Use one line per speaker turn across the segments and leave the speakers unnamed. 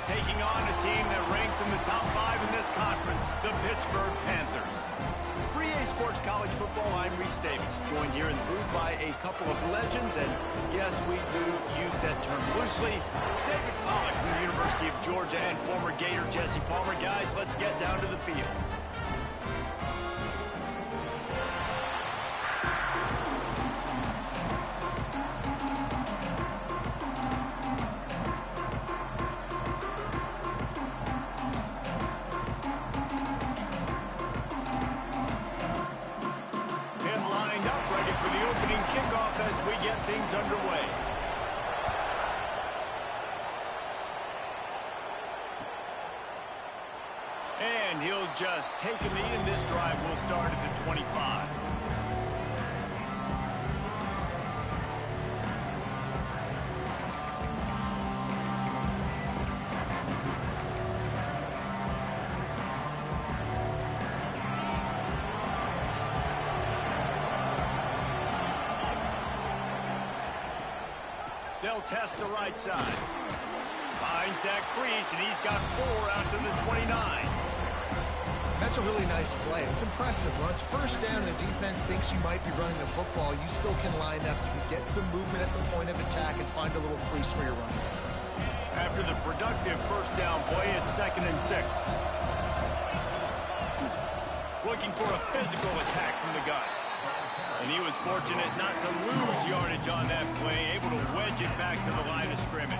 taking on a team that ranks in the top 5 in this conference, the Pittsburgh Panthers. For EA Sports College Football, I'm Reese Davis, joined here in the booth by a couple of legends, and yes, we do use that term loosely. David Pollack from the University of Georgia and former Gator Jesse Palmer. Guys, let's get down to the field.
Kickoff as we get things underway. And he'll just take a knee, and this drive will start at the 25. They'll test the right side. Finds that crease, and he's got 4 out to the 29.
That's a really nice play. It's impressive. When it's first down and the defense thinks you might be running the football, you still can line up. You can get some movement at the point of attack and find a little crease for your running.
After the productive first down play, it's 2nd and 6. Looking for a physical attack from the gun. And he was fortunate not to lose yardage on that play, able to wedge it back to the line of scrimmage.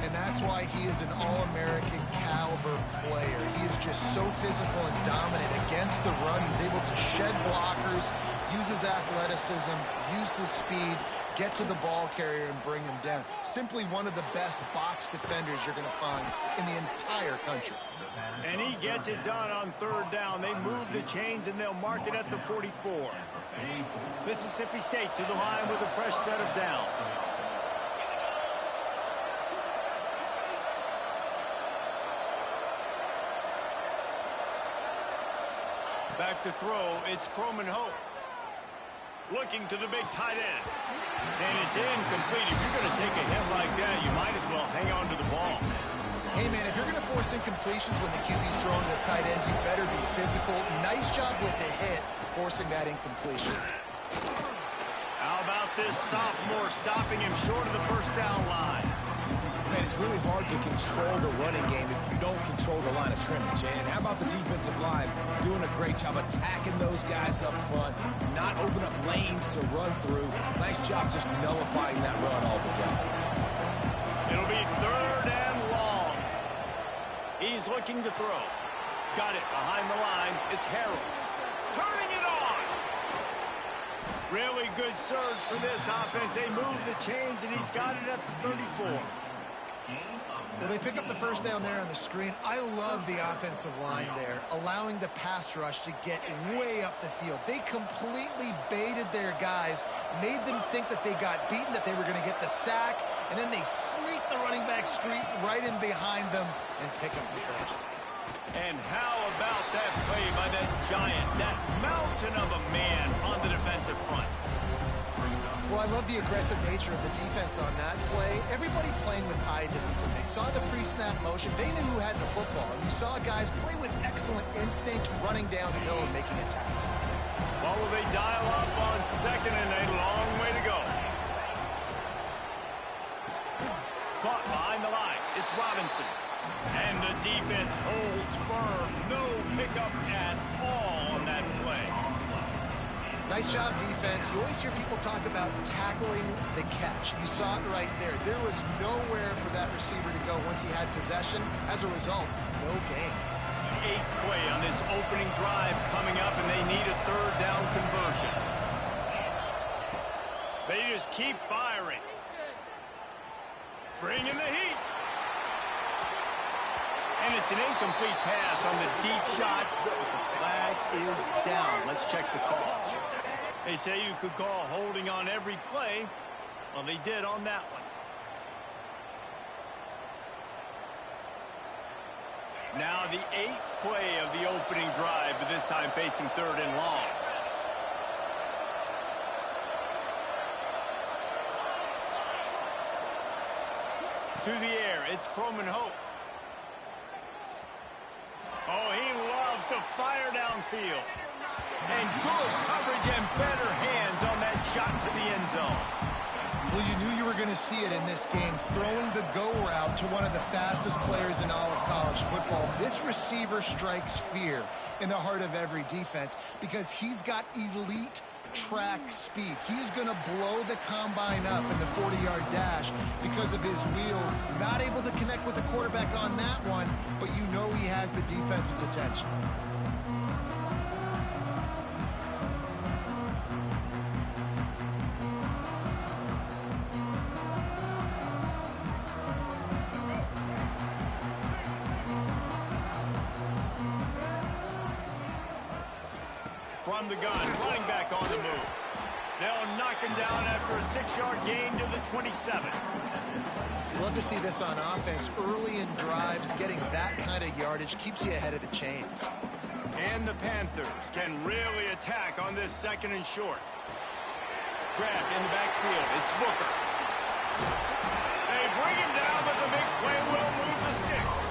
And that's why he is an All-American caliber player. He is just so physical and dominant against the run. He's able to shed blockers, use his athleticism, use his speed, get to the ball carrier and bring him down. Simply one of the best box defenders you're going to find in the entire country.
And he gets it done on 3rd down. They move the chains, and they'll mark it at the 44. Mississippi State to the line with a fresh set of downs. Back to throw, it's Croman Hoke. Looking to the big tight end. And it's incomplete. If you're going to take a hit like that, you might as well hang on to the ball.
Hey, man, if you're going to force incompletions when the QB's throwing to the tight end, you better be physical. Nice job with the hit, forcing that incompletion.
How about this sophomore stopping him short of the first down line?
Man, it's really hard to control the running game if you don't control the line of scrimmage. And how about the defensive line doing a great job attacking those guys up front, not open up lanes to run through. Nice job just nullifying that run altogether.
It'll be 3rd and long. He's looking to throw. Got it behind the line. It's Harrell. Turning it on. Really good surge for this offense. They move the chains, and he's got it at the 34.
Well, they pick up the first down there on the screen. I love the offensive line there, allowing the pass rush to get way up the field. They completely baited their guys, made them think that they got beaten, that they were going to get the sack, and then they sneak the running back screen right in behind them and pick up the first.
And how about that play by that giant, that mountain of a man on the defensive front?
Well, I love the aggressive nature of the defense on that play. Everybody playing with eye discipline. They saw the pre-snap motion. They knew who had the football. And you saw guys play with excellent instinct, running downhill and making a tackle.
Well, will they dial up on 2nd and a long way to go? Caught behind the line. It's Robinson. And the defense holds firm. No pickup at all on that play.
Nice job, defense. You always hear people talk about tackling the catch. You saw it right there. There was nowhere for that receiver to go once he had possession. As a result, no gain.
8th play on this opening drive coming up, and they need a 3rd down conversion. They just keep firing. Bringing the heat. And it's an incomplete pass on the deep shot. The flag is down. Let's check the call. They say you could call holding on every play. Well, they did on that one. Now the 8th play of the opening drive, but this time facing 3rd and long. To the air, It's Croman Hope. Oh, he loves to fire downfield. And good coverage and better hands on that shot to the end zone.
Well, you knew you were going to see it in this game, throwing the go route to one of the fastest players in all of college football. This receiver strikes fear in the heart of every defense because he's got elite track speed. He's going to blow the combine up in the 40-yard dash because of his wheels. Not able to connect with the quarterback on that one, but you know he has the defense's attention.
From the gun, running back on the move. They'll knock him down after a 6-yard gain to the 27.
Love to see this on offense. Early in drives, getting that kind of yardage keeps you ahead of the chains.
And the Panthers can really attack on this 2nd and short. Grabbed in the backfield. It's Booker. They bring him down, but the big play will move the sticks.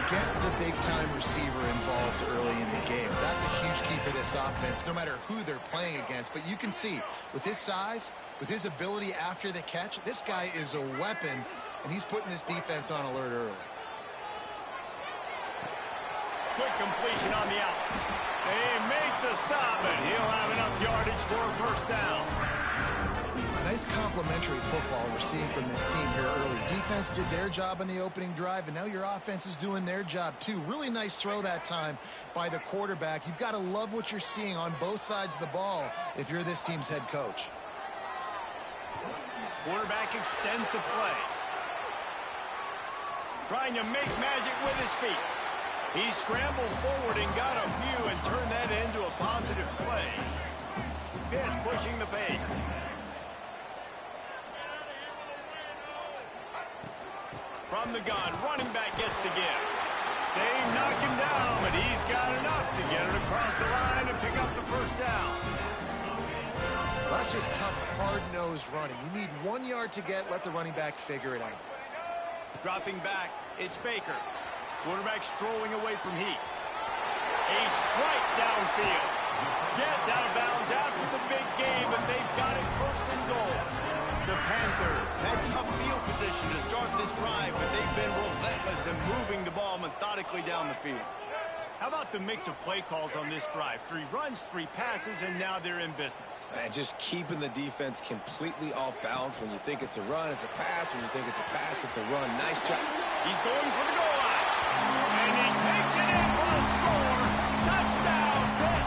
Get the big-time receiver involved early in the game. That's a huge key for this offense, no matter who they're playing against. But you can see, with his size, with his ability after the catch, this guy is a weapon, and he's putting this defense on alert early.
Quick completion on the out. They make the stop, and he'll have enough yardage for a first down.
Nice complimentary football we're seeing from this team here early. Defense did their job in the opening drive, and now your offense is doing their job too. Really nice throw that time by the quarterback. You've got to love what you're seeing on both sides of the ball if you're this team's head coach.
Quarterback extends the play. Trying to make magic with his feet. He scrambled forward and got a few and turned that into a positive play. Pitt pushing the pace. From the gun, running back gets to give. They knock him down, but he's got enough to get it across the line and pick up the first down.
Well, that's just tough, hard-nosed running. You need 1 yard to get, let the running back figure it out.
Dropping back, it's Baker. Quarterback strolling away from Heat. A strike downfield. Gets out of bounds after the big game, but they've got it 1st and goal. The Panthers had tough field position to start this drive, but they've been relentless in moving the ball methodically down the field. How about the mix of play calls on this drive? 3 runs, 3 passes, and now they're in business.
And just keeping the defense completely off balance. When you think it's a run, it's a pass. When you think it's a pass, it's a run. Nice job.
He's going for the goal line. And he takes it in for a score. Touchdown, Pitt.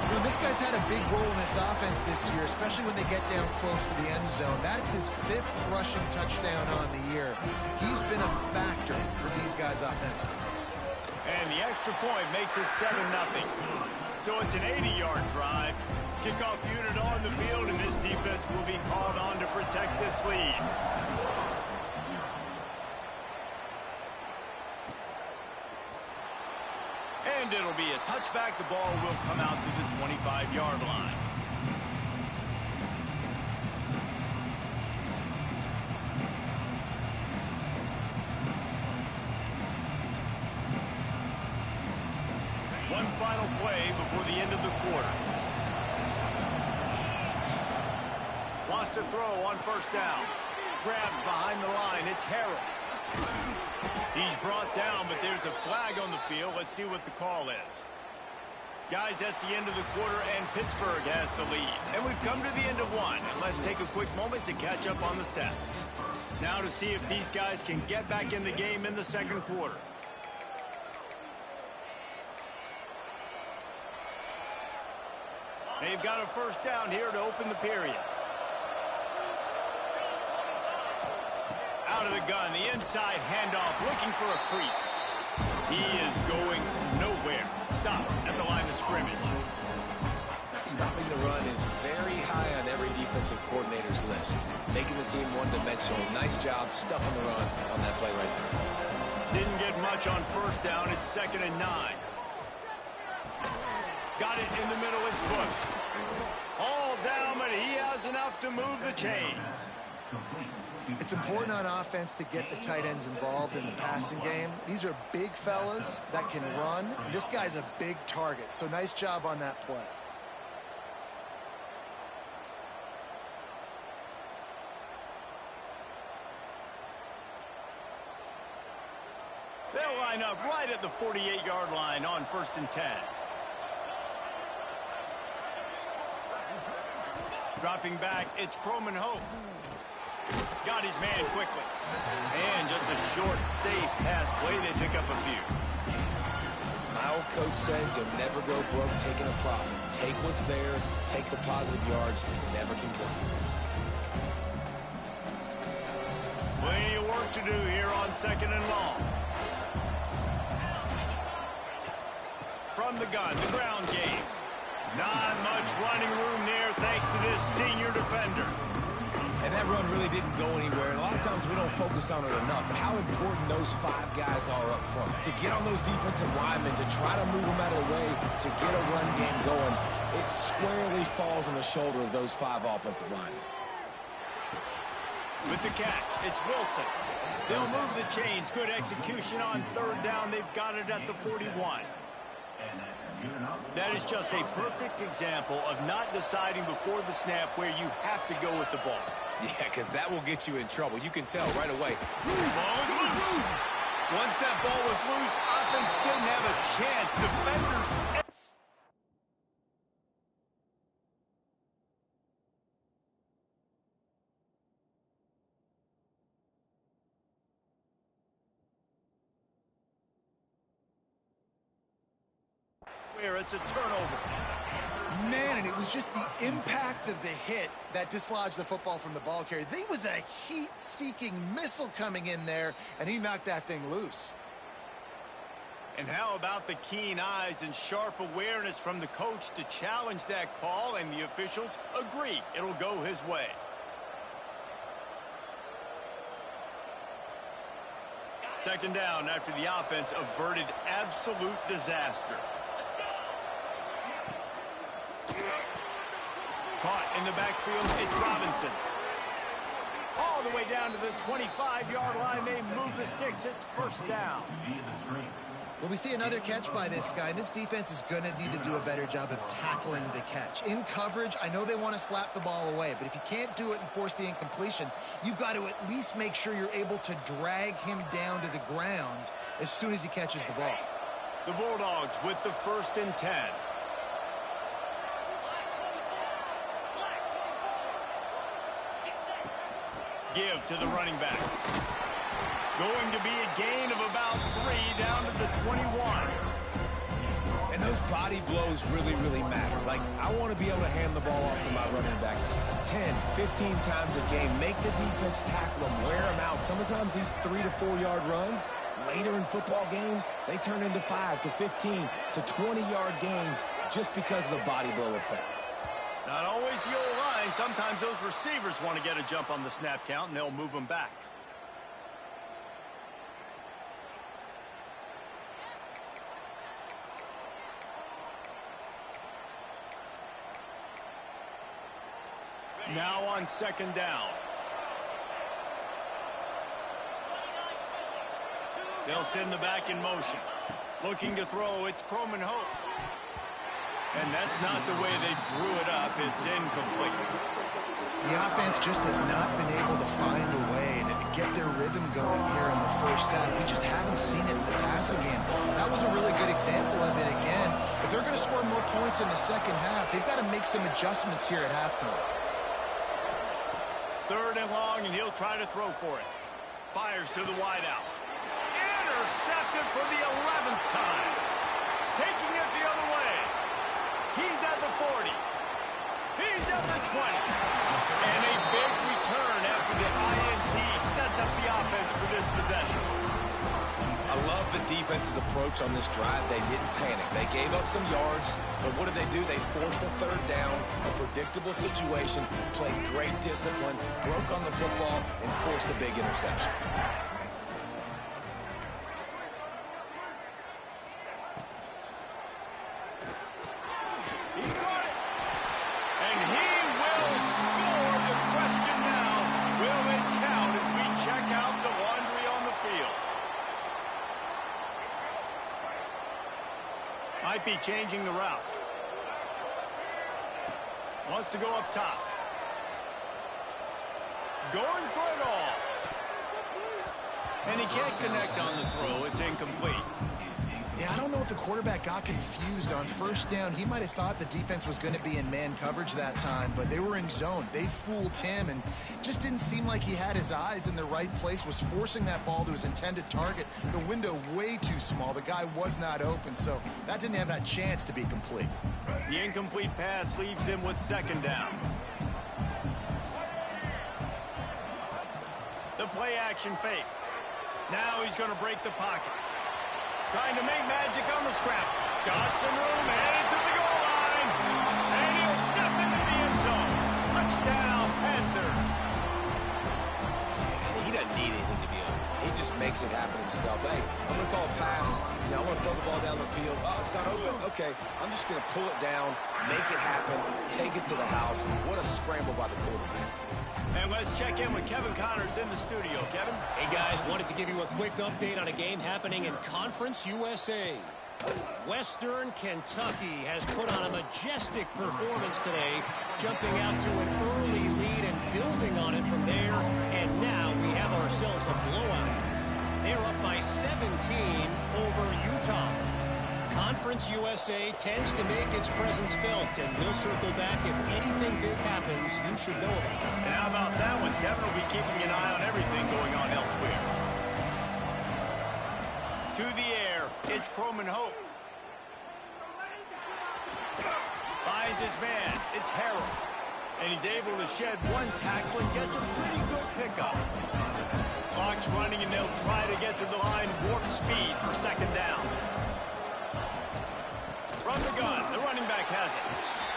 You know, this guy's had a big role in this offense this year, especially when they get down close to the end zone. That's his 5th rushing touchdown on the year. He's been a factor for these guys offensively.
And the extra point makes it 7-0. So it's an 80-yard drive. Kickoff unit on the field, and this defense will be called on to protect this lead. And it'll be a touchback. The ball will come out to the 25-yard line. One final play before the end of the quarter. Lost a throw on 1st down. Grabbed behind the line. It's Harrell. He's brought down, but there's a flag on the field. Let's see what the call is. Guys, that's the end of the quarter, and Pittsburgh has the lead. And we've come to the end of one. And let's take a quick moment to catch up on the stats. Now to see if these guys can get back in the game in the 2nd quarter. They've got a 1st down here to open the period. Out of the gun, the inside handoff, looking for a crease. He is going nowhere. Stop at the line of scrimmage.
Stopping the run is very high on every defensive coordinator's list. Making the team one-dimensional. Nice job stuffing the run on that play right there.
Didn't get much on 1st down. It's 2nd and 9. Got it in the middle. It's Bush. All down, but he has enough to move the chains.
It's important on offense to get the tight ends involved in the passing game. These are big fellas that can run. This guy's a big target, so nice job on that play.
They'll line up right at the 48-yard line on 1st and 10. Dropping back, it's Croman Hope. Got his man quickly. And just a short, safe pass play. They pick up a few.
My old coach said you'll never go broke taking a profit. Take what's there, take the positive yards, never complain.
Plenty of work to do here on 2nd and long. From the gun, the ground game. Not much running room there thanks to this senior defender.
And that run really didn't go anywhere. And a lot of times we don't focus on it enough. But how important those 5 guys are up front. To get on those defensive linemen, to try to move them out of the way, to get a run game going, it squarely falls on the shoulder of those 5 offensive linemen.
With the catch, it's Wilson. They'll move the chains. Good execution on 3rd down. They've got it at the 41. That is just a perfect example of not deciding before the snap where you have to go with the ball.
Yeah, because that will get you in trouble. You can tell right away.
Ball's loose. Once that ball was loose, offense didn't have a chance. Defenders... It's a turnover.
Man, and it was just the impact of the hit that dislodged the football from the ball carrier. There was a heat-seeking missile coming in there, and he knocked that thing loose.
And how about the keen eyes and sharp awareness from the coach to challenge that call, and the officials agree it'll go his way. Second down after the offense averted absolute disaster. Caught in the backfield, it's Robinson. All the way down to the 25-yard line, they move the sticks, it's 1st down.
Well, we see another catch by this guy. This defense is going to need to do a better job of tackling the catch. In coverage, I know they want to slap the ball away, but if you can't do it and force the incompletion, you've got to at least make sure you're able to drag him down to the ground as soon as he catches the ball.
The Bulldogs with the 1st and 10. Give to the running back. Going to be a gain of about 3 down to the 21.
And those body blows really, really matter. Like, I want to be able to hand the ball off to my running back 10, 15 times a game. Make the defense tackle them, wear them out. Sometimes these 3 to 4 yard runs, later in football games, they turn into 5 to 15 to 20-yard gains just because of the body blow effect.
Not always the old line. Sometimes those receivers want to get a jump on the snap count, and they'll move them back. Now on 2nd down. They'll send the back in motion. Looking to throw, it's Croman Hope. And that's not the way they drew it up. It's incomplete.
The offense just has not been able to find a way to get their rhythm going here in the 1st half. We just haven't seen it in the passing game. That was a really good example of it again. If they're going to score more points in the 2nd half, they've got to make some adjustments here at halftime.
3rd and long, and he'll try to throw for it. Fires to the wideout. Intercepted for the 11th time. Taking it the other way. He's at the 40. He's at the 20. And a big return after the INT sets up the offense for this possession.
I love the defense's approach on this drive. They didn't panic. They gave up some yards, but what did they do? They forced a 3rd down, a predictable situation, played great discipline, broke on the football, and forced a big interception.
Will Might be changing the route. Wants to go up top. Going for it all. And he can't connect on the throw. It's incomplete.
Yeah, I don't know if the quarterback got confused on first down. He might have thought the defense was going to be in man coverage that time, but they were in zone. They fooled him, and just didn't seem like he had his eyes in the right place, was forcing that ball to his intended target. The window way too small. The guy was not open, so that didn't have that chance to be complete.
The incomplete pass leaves him with second down. The play action fake. Now he's going to break the pocket. Trying to make magic on the scramble. Got some room, headed to the goal line. And he'll step into the end zone. Touchdown, Panthers.
He doesn't need anything to be open. He just makes it happen himself. Hey, I'm going to call a pass. I want to throw the ball down the field. Oh, it's not open. Okay, I'm just going to pull it down, make it happen, take it to the house. What a scramble by the quarterback.
And let's check in with Kevin Connors in the studio. Kevin?
Hey, guys, wanted to give you a quick update on a game happening in Conference USA. Western Kentucky has put on a majestic performance today, jumping out to an early lead and building on it from there. And now we have ourselves a blowout. They're up by 17 over Utah. Conference USA tends to make its presence felt, and we'll circle back if anything big happens you should know about.
And how about that one? Kevin will be keeping an eye on everything going on elsewhere. To the air, it's Croman Hope. Finds his man, it's Harrell. And he's able to shed one tackle and gets a pretty good pickup. Clock's running, and they'll try to get to the line warp speed for second down. From the gun, the running back has it.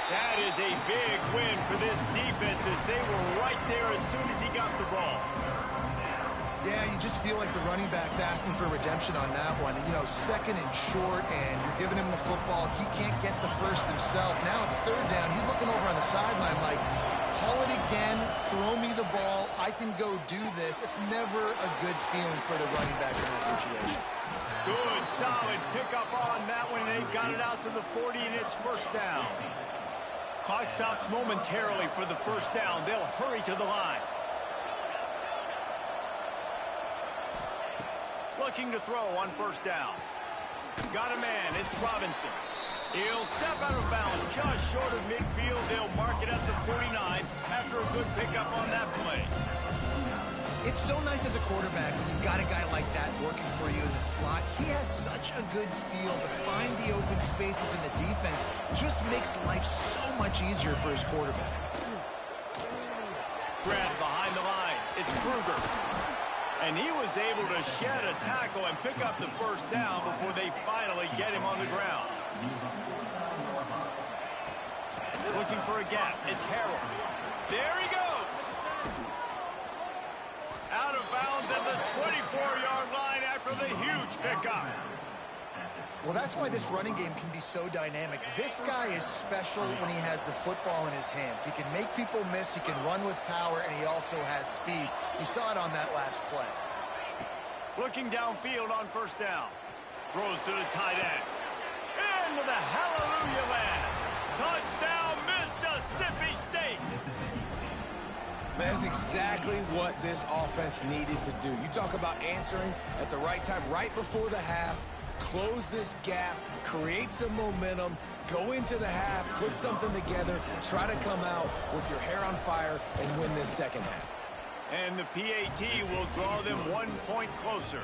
That is a big win for this defense as they were right there as soon as he got the ball.
Yeah, you just feel like the running back's asking for redemption on that one. You know, second and short, and you're giving him the football. He can't get the first himself. Now it's third down. He's looking over on the sideline like, call it again, throw me the ball, I can go do this. It's never a good feeling for the running back in that situation.
Good, solid pickup on that one. They've got it out to the 40, and it's first down. Clock stops momentarily for the first down. They'll hurry to the line. Looking to throw on first down. Got a man, it's Robinson. He'll step out of bounds just short of midfield. They'll mark it at the 49 after a good pickup on that play.
It's so nice as a quarterback when you've got a guy like that working for you in the slot. He has such a good feel to find the open spaces in the defense. Just makes life so much easier for his quarterback.
Grabbed behind the line. It's Kruger. And he was able to shed a tackle and pick up the first down before they finally get him on the ground. Looking for a gap. It's Harrell. There he goes. Out of bounds at the 24-yard line after the huge pickup.
Well, that's why this running game can be so dynamic. This guy is special when he has the football in his hands. He can make people miss, he can run with power, and he also has speed. You saw it on that last play.
Looking downfield on first down. Throws to the tight end. Into the hallelujah land. Touchdown, Mississippi State.
That's exactly what this offense needed to do. You talk about answering at the right time, right before the half, close this gap, create some momentum, go into the half, put something together, try to come out with your hair on fire and win this second half.
And the PAT will draw them 1 point closer.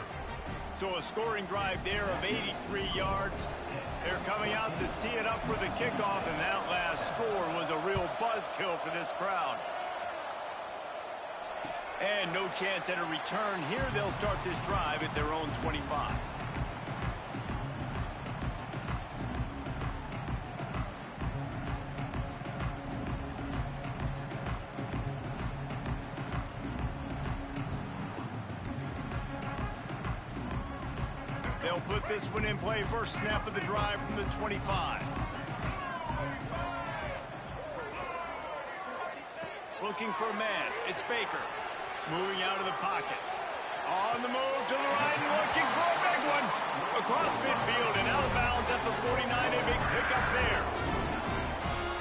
So a scoring drive there of 83 yards. They're coming out to tee it up for the kickoff, and that last score was a real buzzkill for this crowd. And no chance at a return here. They'll start this drive at their own 25. They'll put this one in play. First snap of the drive from the 25. Looking for a man. It's Baker. Moving out of the pocket. On the move to the right and looking for a big one. one. Across midfield and out of bounds at the 49. A big pickup there.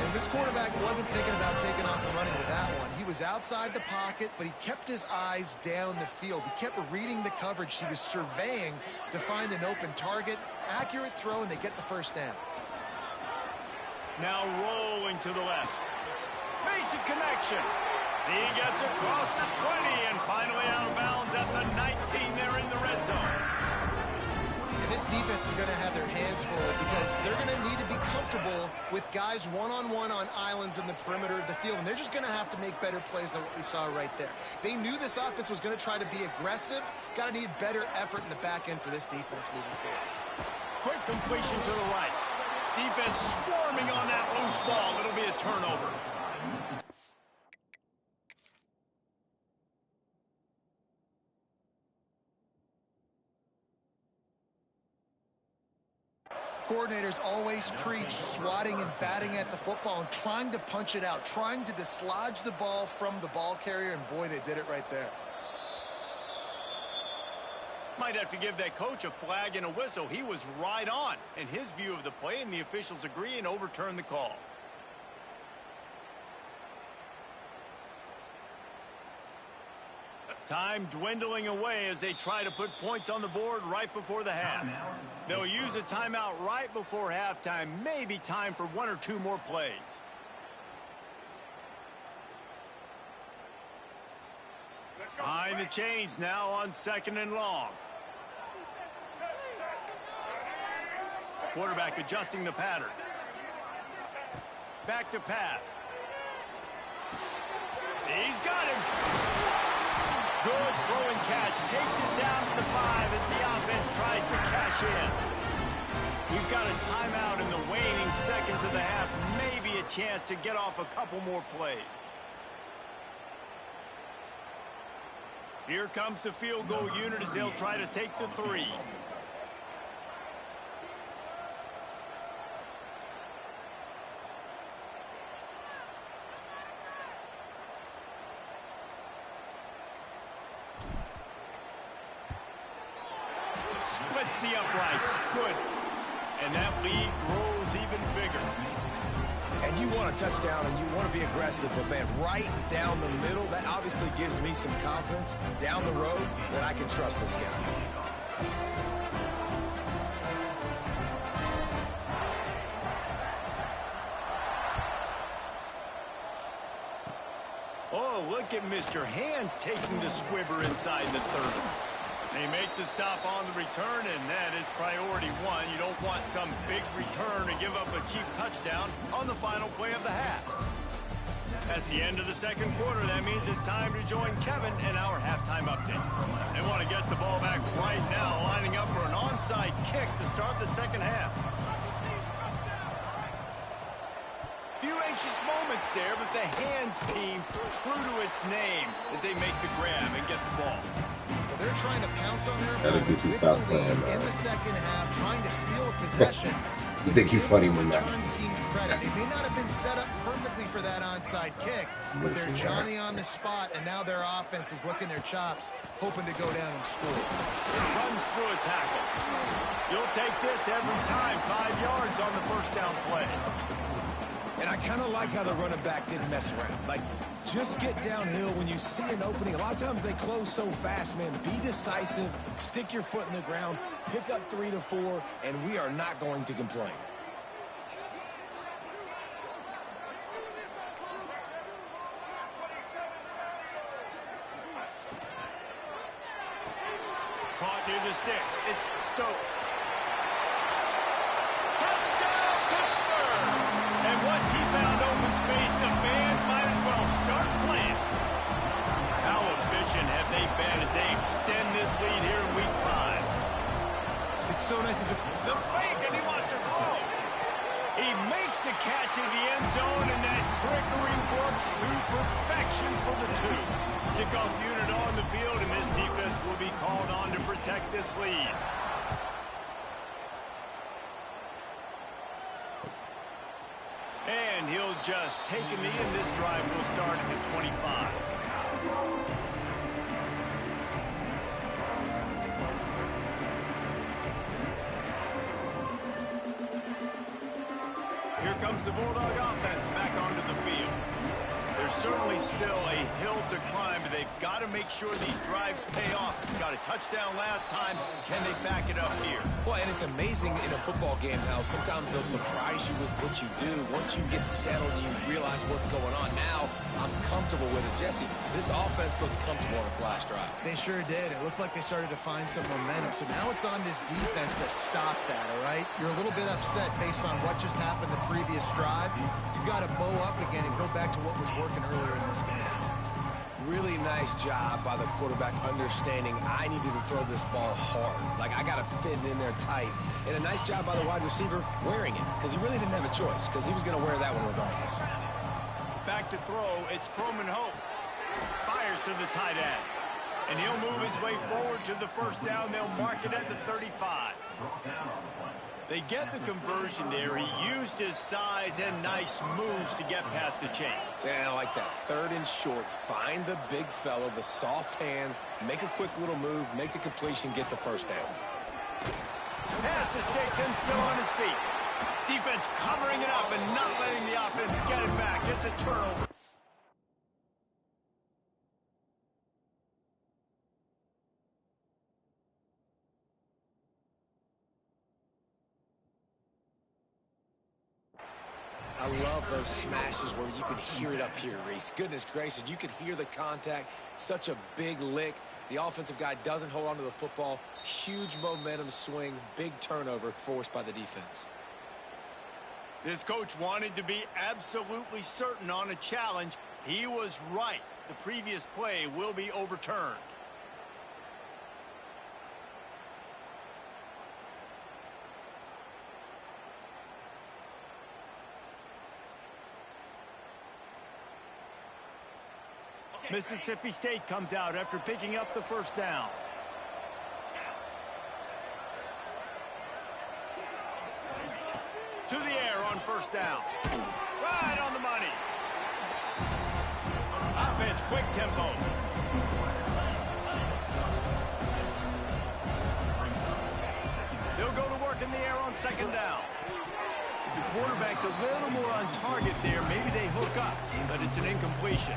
And this quarterback wasn't thinking about taking off and running with that one. He was outside the pocket, but he kept his eyes down the field. He kept reading the coverage. He was surveying to find an open target. Accurate throw, and they get the first down.
Now rolling to the left. Makes a connection. He gets across the 20 and finally out of bounds at the 19 there in the red zone.
And this defense is going to have their hands full because they're going to need to be comfortable with guys one-on-one on islands in the perimeter of the field, and they're just going to have to make better plays than what we saw right there. They knew this offense was going to try to be aggressive. Got to need better effort in the back end for this defense moving forward.
Quick completion to the right. Defense swarming on that loose ball. It'll be a turnover.
Coordinators always preach swatting and batting at the football and trying to punch it out, trying to dislodge the ball from the ball carrier, and boy, they did it right there.
Might have to give that coach a flag and a whistle. He was right on in his view of the play, and the officials agree and overturn the call. Time dwindling away as they try to put points on the board right before the half. They'll use a timeout right before halftime. Maybe time for one or two more plays. Behind the chains now on 2nd and long. Quarterback adjusting the pattern. Back to pass. He's got him. Good throw and catch. Takes it down to the 5 as the offense tries to cash in. We've got a timeout in the waning seconds of the half. Maybe a chance to get off a couple more plays. Here comes the field goal unit as they'll try to take the 3. Splits the uprights. Good. And that lead grows even bigger.
And you want a touchdown and you want to be aggressive, but man, right down the middle, that obviously gives me some confidence down the road that I can trust this guy.
Oh, look at Mr. Hands taking the squibber inside the 30. They make the stop on the return, and that is priority 1. You don't want some big return to give up a cheap touchdown on the final play of the half. That's the end of the second quarter. That means it's time to join Kevin in our halftime update. They want to get the ball back right now, lining up for an onside kick to start the second half. Few anxious moments there, but the Hands team true to its name as they make the grab and get the ball.
They're trying to pounce on their opponent with the lead in the second half, trying to steal a possession.
You think he's funny when that?
Return team credit. It may not have been set up perfectly for that onside kick, but they're Johnny on the spot, and now their offense is licking their chops, hoping to go down and score.
Runs through a tackle. You'll take this every time. 5 yards on the first down play.
And I kind of like how the running back didn't mess around. Like, just get downhill when you see an opening. A lot of times they close so fast, man. Be decisive, stick your foot in the ground, pick up 3 to 4, and we are not going to complain.
Caught near the sticks. It's Stokes. Touchdown, Pittsburgh! And once he found open space, the band might as well start playing. How efficient have they been as they extend this lead here in week 5?
It's so nice as a...
The fake, and he wants to throw. He makes the catch in the end zone, and that trickery works to perfection for the 2. Kickoff unit on the field, and this defense will be called on to protect this lead. And he'll just take a knee, and this drive will start at the 25. Here comes the Bulldog offense back onto the field. There's certainly still a hill to climb, but they've got to make sure these drives pay off. Got a touchdown last time. Can they back it up here?
Well, and it's amazing in a football game how sometimes they'll surprise you with what you do. Once you get settled and you realize what's going on, now I'm comfortable with it. Jesse, this offense looked comfortable on its last drive.
They sure did. It looked like they started to find some momentum. So now it's on this defense to stop that, all right? You're a little bit upset based on what just happened the previous drive. You've got to bow up again and go back to what was working earlier in this game.
Really nice job by the quarterback understanding I needed to throw this ball hard. Like, I got to fit it in there tight. And a nice job by the wide receiver wearing it, because he really didn't have a choice, because he was going to wear that one regardless.
Back to throw, it's Croman Hope. Fires to the tight end. And he'll move his way forward to the first down. They'll mark it at the 35. They get the conversion there. He used his size and nice moves to get past the chains.
And I like that. 3rd and short. Find the big fella, the soft hands, make a quick little move, make the completion, get the first down.
Pass to sticks and still on his feet. Defense covering it up and not letting the offense get it back. It's a turnover.
I love those smashes where you can hear it up here, Reese. Goodness gracious, you can hear the contact. Such a big lick. The offensive guy doesn't hold on to the football. Huge momentum swing, big turnover forced by the defense.
This coach wanted to be absolutely certain on a challenge. He was right. The previous play will be overturned. Mississippi State comes out after picking up the first down. To the air on first down. Right on the money. Offense, quick tempo. They'll go to work in the air on second down. If the quarterback's a little more on target there, maybe they hook up, but it's an incompletion.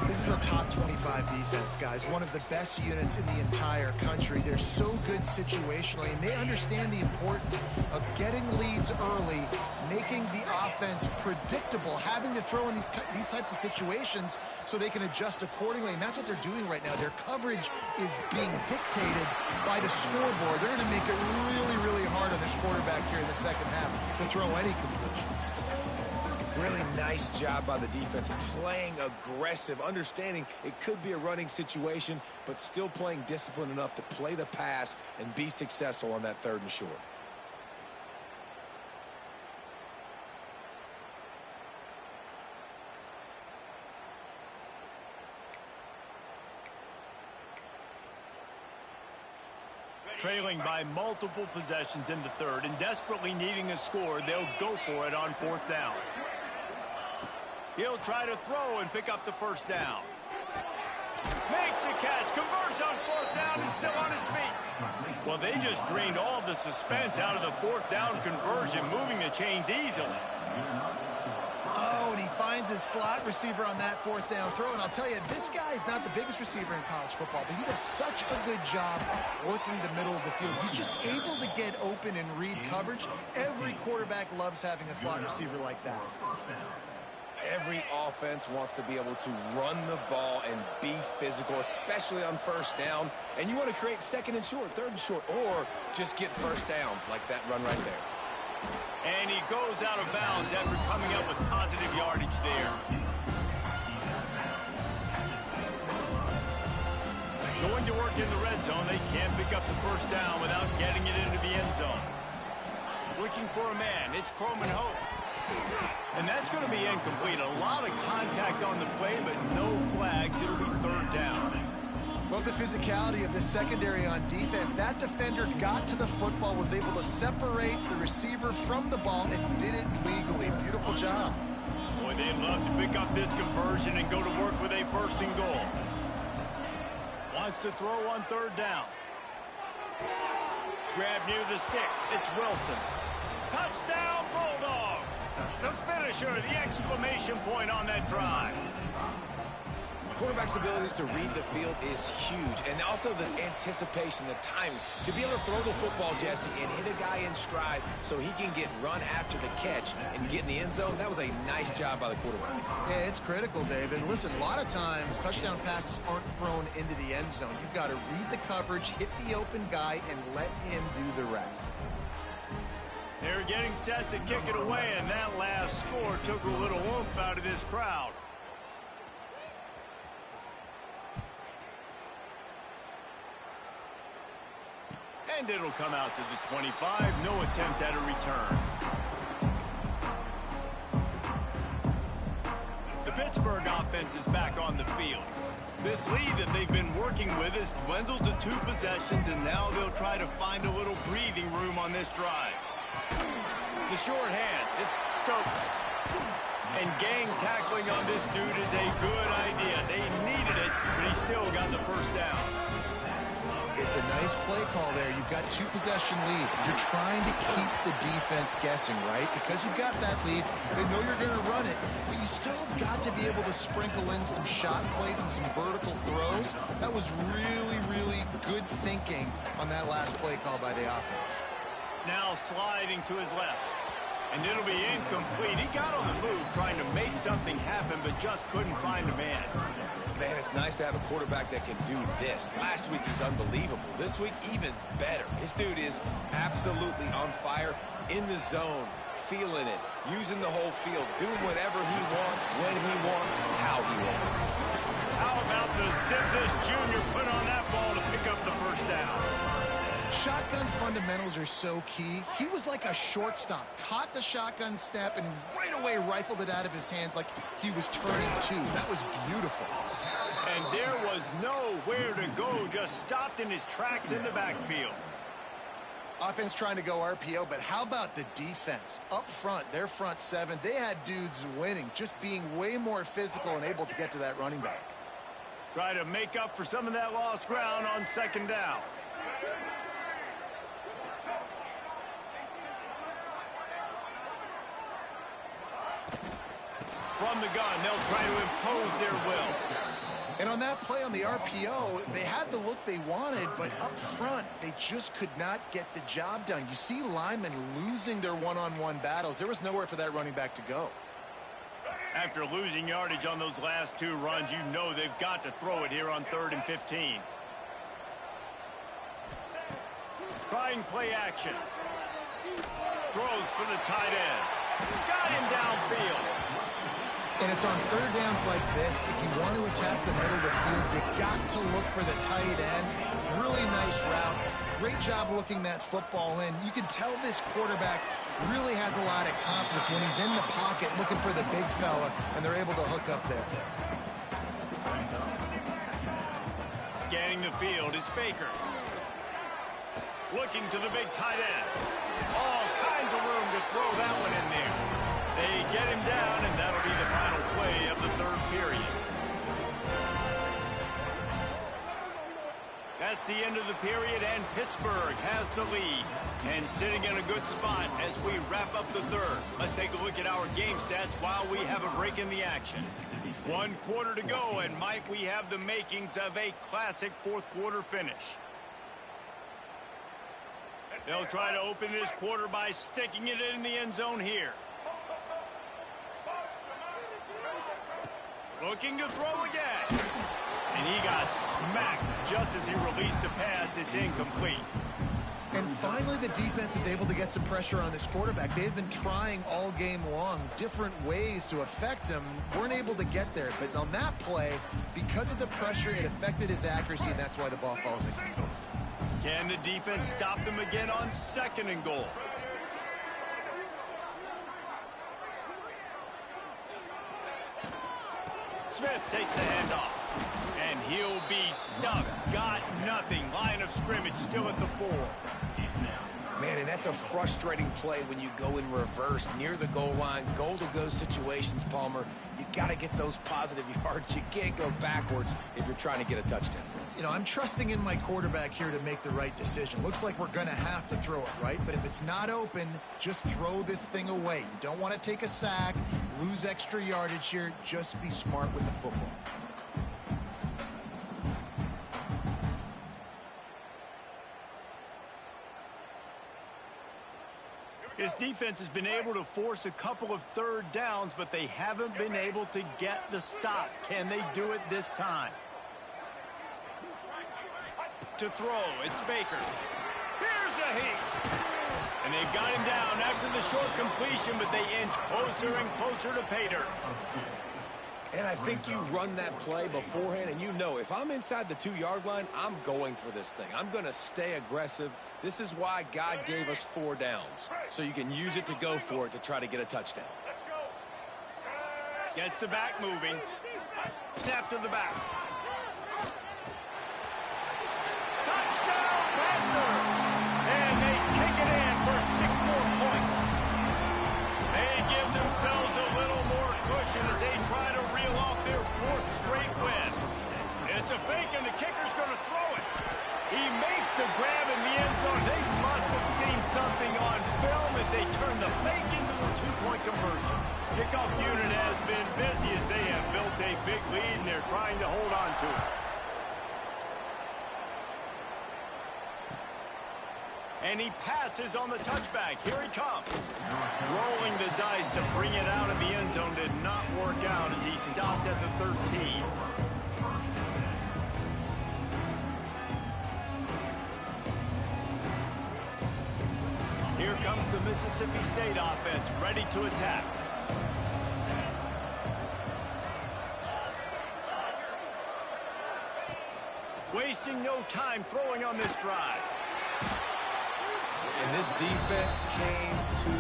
This is a top 25 defense, guys. One of the best units in the entire country. They're so good situationally, and they understand the importance of getting leads early, making the offense predictable, having to throw in these types of situations so they can adjust accordingly, and that's what they're doing right now. Their coverage is being dictated by the scoreboard. They're going to make it really, really hard on this quarterback here in the second half to throw any completions.
Really nice job by the defense, playing aggressive, understanding it could be a running situation, but still playing disciplined enough to play the pass and be successful on that 3rd and short.
Trailing by multiple possessions in the 3rd and desperately needing a score, they'll go for it on 4th down. He'll try to throw and pick up the first down. Makes the catch, converts on 4th down, is still on his feet. Well, they just drained all of the suspense out of the 4th down conversion, moving the chains easily.
Oh, and he finds his slot receiver on that 4th down throw. And I'll tell you, this guy's not the biggest receiver in college football, but he does such a good job working the middle of the field. He's just able to get open and read coverage. Every quarterback loves having a slot receiver like that.
Every offense wants to be able to run the ball and be physical, especially on first down. And you want to create 2nd and short, 3rd and short, or just get first downs like that run right there.
And he goes out of bounds after coming up with positive yardage there. Going to work in the red zone, they can't pick up the first down without getting it into the end zone. Looking for a man, it's Croman Hope. And that's going to be incomplete. A lot of contact on the play, but no flags. It'll be 3rd down.
Love the physicality of this secondary on defense. That defender got to the football, was able to separate the receiver from the ball, and did it legally. Beautiful job.
Boy, they'd love to pick up this conversion and go to work with a 1st and goal. Wants to throw on 3rd down. Grab near the sticks. It's Wilson. Touchdown, Bulldogs! The finisher, the exclamation point on that drive.
Quarterback's abilities to read the field is huge, and also the anticipation, the timing. To be able to throw the football, Jesse, and hit a guy in stride so he can get run after the catch and get in the end zone, that was a nice job by the quarterback.
Yeah, it's critical, Dave. And listen, a lot of times touchdown passes aren't thrown into the end zone. You've got to read the coverage, hit the open guy, and let him do the rest.
They're getting set to kick it away, and that last score took a little oomph out of this crowd. And it'll come out to the 25. No attempt at a return. The Pittsburgh offense is back on the field. This lead that they've been working with has dwindled to 2 possessions, and now they'll try to find a little breathing room on this drive. The short hands, it's Stokes. And gang tackling on this dude is a good idea. They needed it, but he still got the first down.
It's a nice play call there. You've got 2-possession lead. You're trying to keep the defense guessing, right? Because you've got that lead, they know you're going to run it, but you still have got to be able to sprinkle in some shot plays and some vertical throws. That was really, really good thinking on that last play call by the offense.
Now sliding to his left. And it'll be incomplete. He got on the move trying to make something happen, but just couldn't find a man.
Man, it's nice to have a quarterback that can do this. Last week he was unbelievable. This week, even better. This dude is absolutely on fire, in the zone, feeling it, using the whole field, doing whatever he wants, when he wants, how he wants.
How about the zip this junior put on that ball to pick up the first down?
Shotgun fundamentals are so key. He was like a shortstop, caught the shotgun snap, and right away rifled it out of his hands like he was turning 2. That was beautiful.
And there was nowhere to go, just stopped in his tracks in the backfield.
Offense trying to go RPO, but how about the defense? Up front, their front 7, they had dudes winning, just being way more physical and able to get to that running back.
Try to make up for some of that lost ground on second down. From the gun, they'll try to impose their will.
And on that play on the RPO, they had the look they wanted, but up front, they just could not get the job done. You see linemen losing their one-on-one battles. There was nowhere for that running back to go.
After losing yardage on those last 2 runs, you know they've got to throw it here on 3rd and 15. Trying play action. Throws for the tight end. Got him downfield.
And it's on 3rd downs like this. If you want to attack the middle of the field, you got to look for the tight end. Really nice route. Great job looking that football in. You can tell this quarterback really has a lot of confidence when he's in the pocket looking for the big fella, and they're able to hook up there.
Scanning the field, it's Baker. Looking to the big tight end. All kinds of room to throw that one in there. They get him down, and that'll be the final play of the 3rd period. That's the end of the period, and Pittsburgh has the lead. And sitting in a good spot as we wrap up the 3rd. Let's take a look at our game stats while we have a break in the action. 1 quarter to go, and Mike, we have the makings of a classic 4th quarter finish. They'll try to open this quarter by sticking it in the end zone here. Looking to throw again. And he got smacked just as he released the pass. It's incomplete.
And finally, the defense is able to get some pressure on this quarterback. They've been trying all game long different ways to affect him. Weren't able to get there. But on that play, because of the pressure, it affected his accuracy, and that's why the ball falls incomplete.
Can the defense stop them again on 2nd and goal? Smith takes the handoff. And he'll be stuck. Got nothing. Line of scrimmage still at the 4.
Man, and that's a frustrating play when you go in reverse near the goal line, goal-to-go situations, Palmer. You got to get those positive yards. You can't go backwards if you're trying to get a touchdown.
You know, I'm trusting in my quarterback here to make the right decision. Looks like we're going to have to throw it, right? But if it's not open, just throw this thing away. You don't want to take a sack, lose extra yardage here. Just be smart with the football.
His defense has been able to force a couple of third downs, but they haven't been able to get the stop. Can they do it this time? To throw, it's Baker. Here's a heat. And they've got him down after the short completion, but they inch closer and closer to pay dirt.
And I think you run that play beforehand, and you know if I'm inside the 2-yard line, I'm going for this thing. I'm going to stay aggressive. This is why God gave us 4 downs, so you can use it to go for it to try to get a touchdown.
Gets the back moving. Snap to the back. Touchdown, Panthers! And they take it in for 6 more points. They give themselves a little more cushion as they try to reel off their 4th straight win. It's a fake, and the kicker's going to throw it. He makes the grab in the end zone. They must have seen something on film as they turn the fake into the 2-point conversion. Kickoff unit has been busy as they have built a big lead, and they're trying to hold on to it. And he passes on the touchback. Here he comes. Rolling the dice to bring it out of the end zone did not work out as he stopped at the 13. Here comes the Mississippi State offense, ready to attack. Wasting no time throwing on this drive.
And this defense came to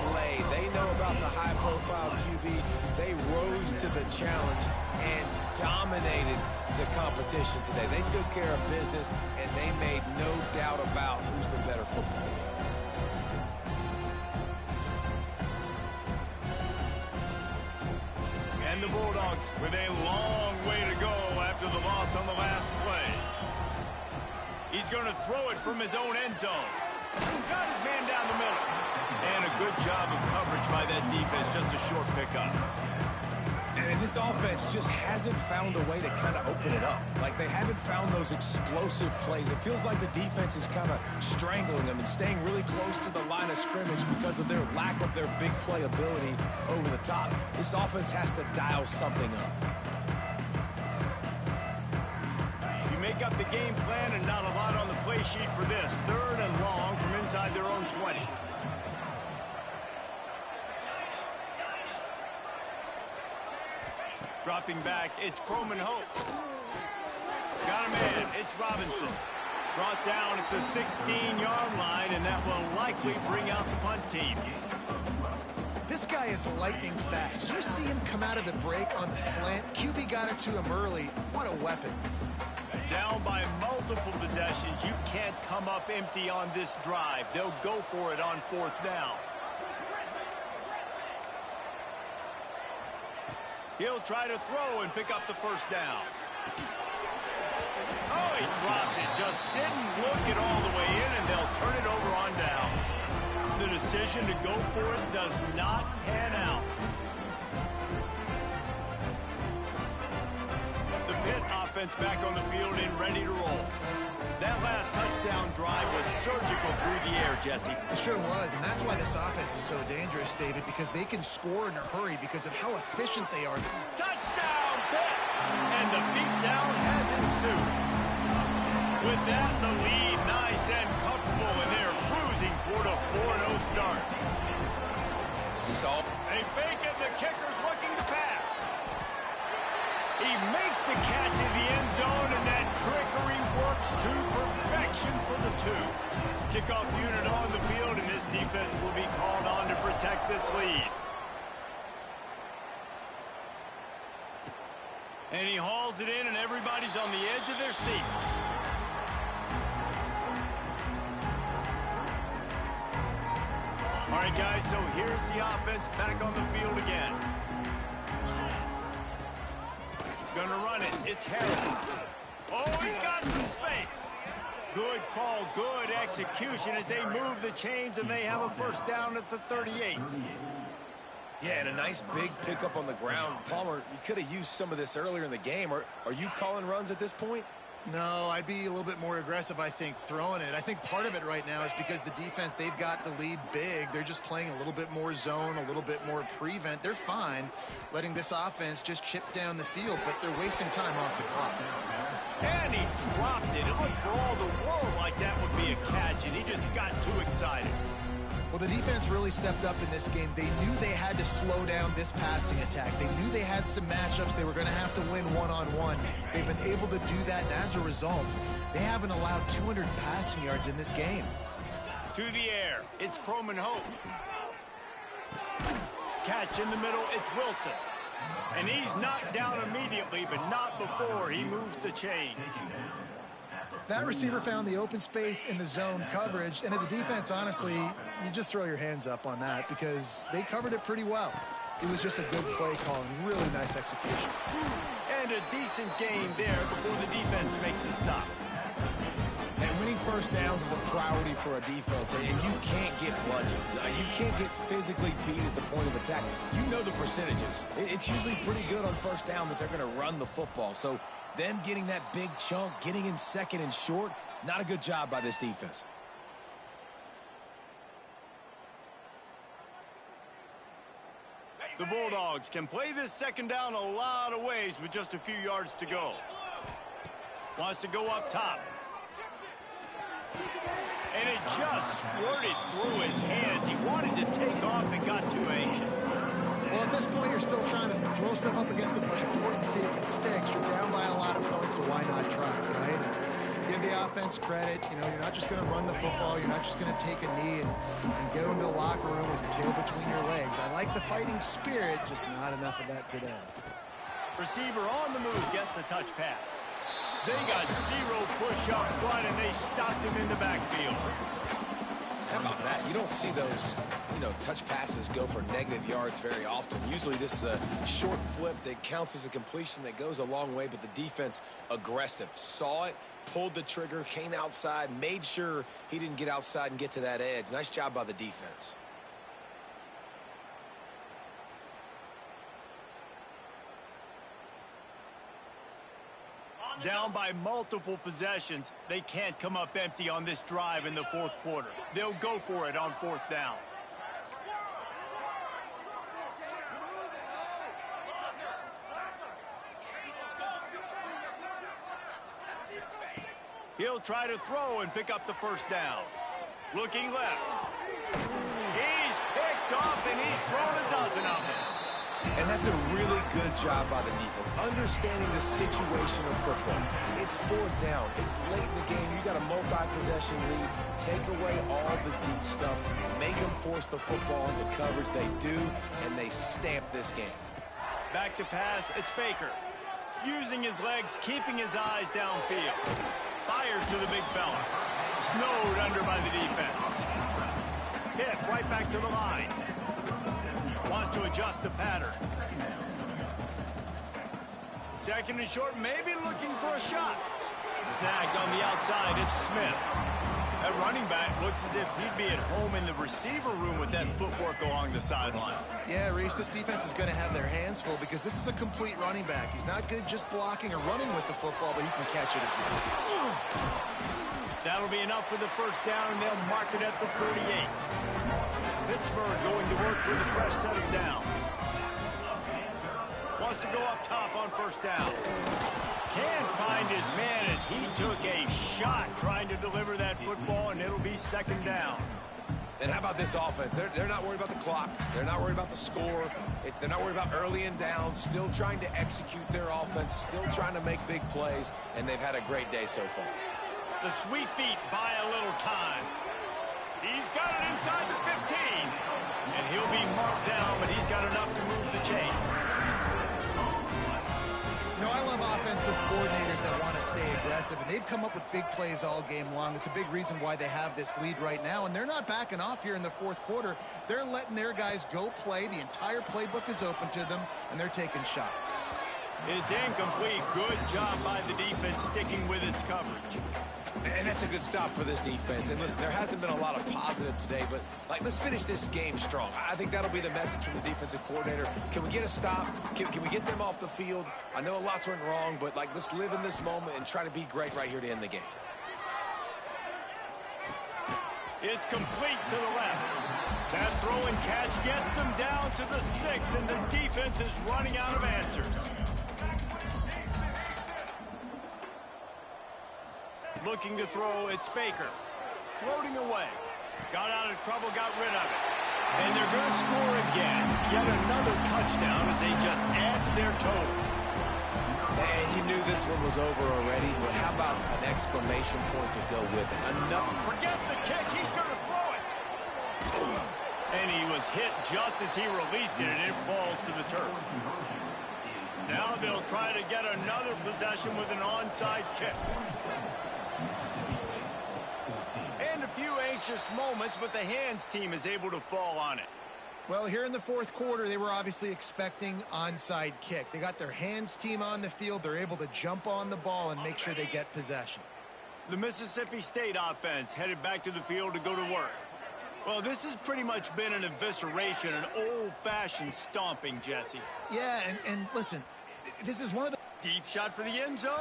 play. They know about the high-profile QB. They rose to the challenge and dominated the competition today. They took care of business, and they made no doubt about who's the better football team.
And the Bulldogs with a long way to go after the loss on the last play. He's going to throw it from his own end zone. Got his man down the middle. And a good job of coverage by that defense, just a short pickup.
And this offense just hasn't found a way to kind of open it up. Like, they haven't found those explosive plays. It feels like the defense is kind of strangling them and staying really close to the line of scrimmage because of their lack of their big play ability over the top. This offense has to dial something up.
Make up the game plan and not a lot on the play sheet for this. 3rd and long from inside their own 20. Dropping back, it's Croman Hope. Got a man, it's Robinson. Brought down at the 16-yard line, and that will likely bring out the punt team.
This guy is lightning fast. Did you see him come out of the break on the slant? QB got it to him early. What a weapon.
Down by multiple possessions. You can't come up empty on this drive. They'll go for it on 4th down. He'll try to throw and pick up the 1st down. Oh, he dropped it. Just didn't look it all the way in, and they'll turn it over on downs. The decision to go for it does not pan out. The Pitt offense back on the field and ready to roll. That last touchdown drive was surgical through the air, Jesse.
It sure was, and that's why this offense is so dangerous, David, because they can score in a hurry because of how efficient they are.
Touchdown, Pitt! And the beatdown has ensued. With that, the lead nice and comfortable, and they're cruising toward a 4-0 start. They fake it, the kicker's looking to pass. He makes the catch in the end zone, and that trickery works to perfection for the 2. Kickoff unit on the field, and this defense will be called on to protect this lead. And he hauls it in, and everybody's on the edge of their seats. All right, guys, so here's the offense back on the field again. Gonna run it. It's Harrell. Oh, he's got some space. Good call, good execution as they move the chains, and they have a first down at the 38.
Yeah, and a nice big pickup on the ground. Palmer, you could have used some of this earlier in the game. Are you calling runs at this point?
No, I'd be a little bit more aggressive, I think, throwing it. I think part of it right now is because the defense, they've got the lead big. They're just playing a little bit more zone, a little bit more prevent. They're fine letting this offense just chip down the field, but they're wasting time off the clock.
And he dropped it. It looked for all the world like that would be a catch, and he just got too excited.
Well, the defense really stepped up in this game. They knew they had to slow down this passing attack. They knew they had some matchups they were going to have to win one-on-one. They've been able to do that, and as a result, they haven't allowed 200 passing yards in this game.
To the air, it's Croman Hope. Catch in the middle, it's Wilson. And he's knocked down immediately, but not before he moves the chains.
That receiver found the open space in the zone coverage, and as a defense, honestly, you just throw your hands up on that because they covered it pretty well. It was just a good play call and really nice execution.
And a decent game there before the defense makes the stop.
And winning first downs is a priority for a defense, and you can't get bludgeoned. You can't get physically beat at the point of attack. You know the percentages. It's usually pretty good on first down that they're going to run the football. So them getting that big chunk, getting in second and short, not a good job by this defense.
The Bulldogs can play this second down a lot of ways with just a few yards to go. Wants to go up top. And it just squirted through his hands. He wanted to take off and got too anxious.
Well, at this point, you're still trying to throw stuff up against the bush before you can see if it sticks. You're down by a lot of points, so why not try, right? Give the offense credit. You know, you're not just going to run the football. You're not just going to take a knee and go into the locker room with your tail between your legs. I like the fighting spirit, just not enough of that today.
Receiver on the move gets the touch pass. They got zero push up front, and they stopped him in the backfield.
How about that? You don't see those, touch passes go for negative yards very often. Usually this is a short flip that counts as a completion that goes a long way, but the defense aggressive. Saw it, pulled the trigger, came outside, made sure he didn't get outside and get to that edge. Nice job by the defense.
Down by multiple possessions, they can't come up empty on this drive in the fourth quarter. They'll go for it on fourth down. He'll try to throw and pick up the first down. Looking left. He's picked off, and he's thrown a dozen of them.
And that's a really good job by the defense, understanding the situation of football. It's fourth down. It's late in the game. You got a multi-possession lead. Take away all the deep stuff. Make them force the football into coverage. They do, and they stamp this game.
Back to pass. It's Baker. Using his legs, keeping his eyes downfield. Fires to the big fella. Snowed under by the defense. Hit right back to the line. Wants to adjust the pattern. Second and short, maybe looking for a shot. Snagged on the outside, it's Smith. That running back looks as if he'd be at home in the receiver room with that footwork along the sideline.
Yeah, Reese, this defense is going to have their hands full because this is a complete running back. He's not good just blocking or running with the football, but he can catch it as well.
That'll be enough for the first down, and they'll mark it at the 38. Pittsburgh going to work with a fresh set of downs. Wants to go up top on first down. Can't find his man as he took a shot trying to deliver that football, and it'll be second down.
And how about this offense? They're not worried about the clock. They're not worried about the score. They're not worried about early and down. Still trying to execute their offense. Still trying to make big plays, and they've had a great day so far.
The sweet feet buy a little time. He's got it inside the 15. And he'll be marked down, but he's got enough to move the chains.
You know, I love offensive coordinators that want to stay aggressive, and they've come up with big plays all game long. It's a big reason why they have this lead right now, and they're not backing off here in the fourth quarter. They're letting their guys go play. The entire playbook is open to them, and they're taking shots.
It's incomplete. Good job by the defense sticking with its coverage.
And that's a good stop for this defense. And listen, there hasn't been a lot of positive today, but let's finish this game strong. I think that'll be the message from the defensive coordinator. Can we get a stop? Can we get them off the field? I know a lot's went wrong, but let's live in this moment and try to be great right here to end the game.
It's complete to the left. That throw and catch gets them down to the 6, and the defense is running out of answers. Looking to throw, it's Baker. Floating away. Got out of trouble, got rid of it. And they're going to score again. Yet another touchdown as they just add to their total.
Man, you knew this one was over already, but how about an exclamation point to go with it?
Forget the kick, he's going to throw it. And he was hit just as he released it, and it falls to the turf. Now they'll try to get another possession with an onside kick. And a few anxious moments, but the hands team is able to fall on it.
Well, here in the fourth quarter, they were obviously expecting onside kick. They got their hands team on the field. They're able to jump on the ball and make sure they get possession.
The Mississippi State offense headed back to the field to go to work. Well, this has pretty much been an evisceration, an old-fashioned stomping, Jesse.
Yeah, and listen, this is one of the...
Deep shot for the end zone.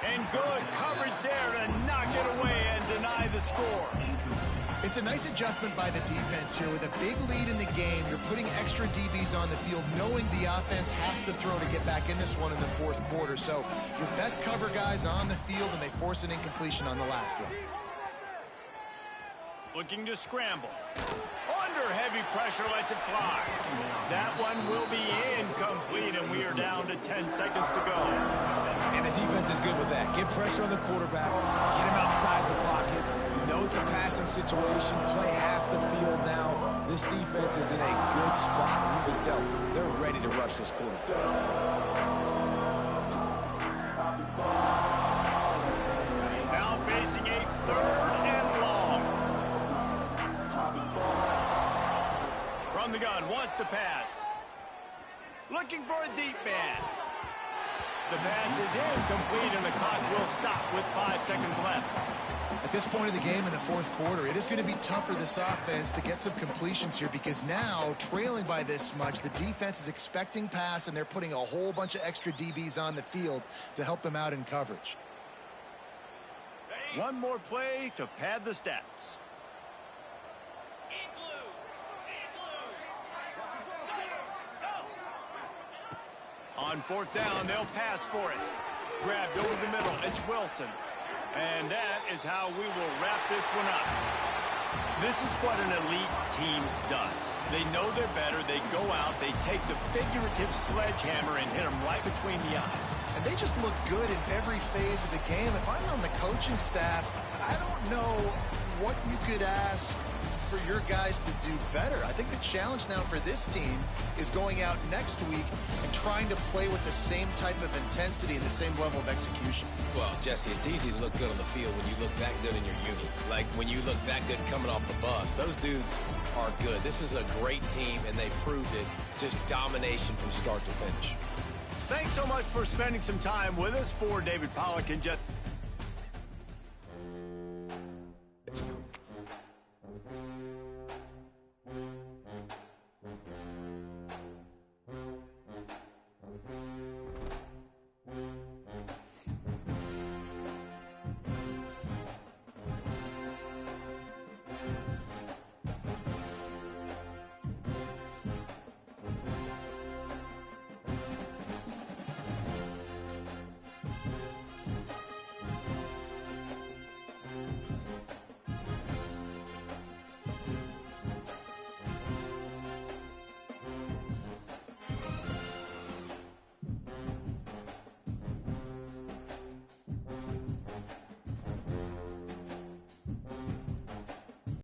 And good coverage there to knock it away and deny the score.
It's a nice adjustment by the defense here. With a big lead in the game, you're putting extra DBs on the field, knowing the offense has to throw to get back in this one in the fourth quarter. So your best cover guys on the field, and they force an incompletion on the last one.
Looking to scramble. Under heavy pressure, lets it fly. That one will be incomplete, and we are down to 10 seconds to go.
And the defense is good with that. Get pressure on the quarterback. Get him outside the pocket. You know it's a passing situation. Play half the field now. This defense is in a good spot, and you can tell they're ready to rush this quarterback.
Now facing a 3rd and long. From the gun, wants to pass. Looking for a deep man. The pass is incomplete, and the clock will stop with 5 seconds left.
At this point of the game in the fourth quarter, it is going to be tough for this offense to get some completions here, because now, trailing by this much, the defense is expecting pass, and they're putting a whole bunch of extra DBs on the field to help them out in coverage.
One more play to pad the stats. On 4th down, they'll pass for it. Grabbed over the middle, it's Wilson. And that is how we will wrap this one up. This is what an elite team does. They know they're better, they go out, they take the figurative sledgehammer and hit them right between the eyes.
And they just look good in every phase of the game. If I'm on the coaching staff, I don't know what you could ask for your guys to do better. I think the challenge now for this team is going out next week and trying to play with the same type of intensity and the same level of execution.
Well, Jesse, it's easy to look good on the field when you look that good in your unit. Like when you look that good coming off the bus. Those dudes are good. This is a great team, and they proved it. Just domination from start to finish.
Thanks so much for spending some time with us. For David Pollack and Jeff.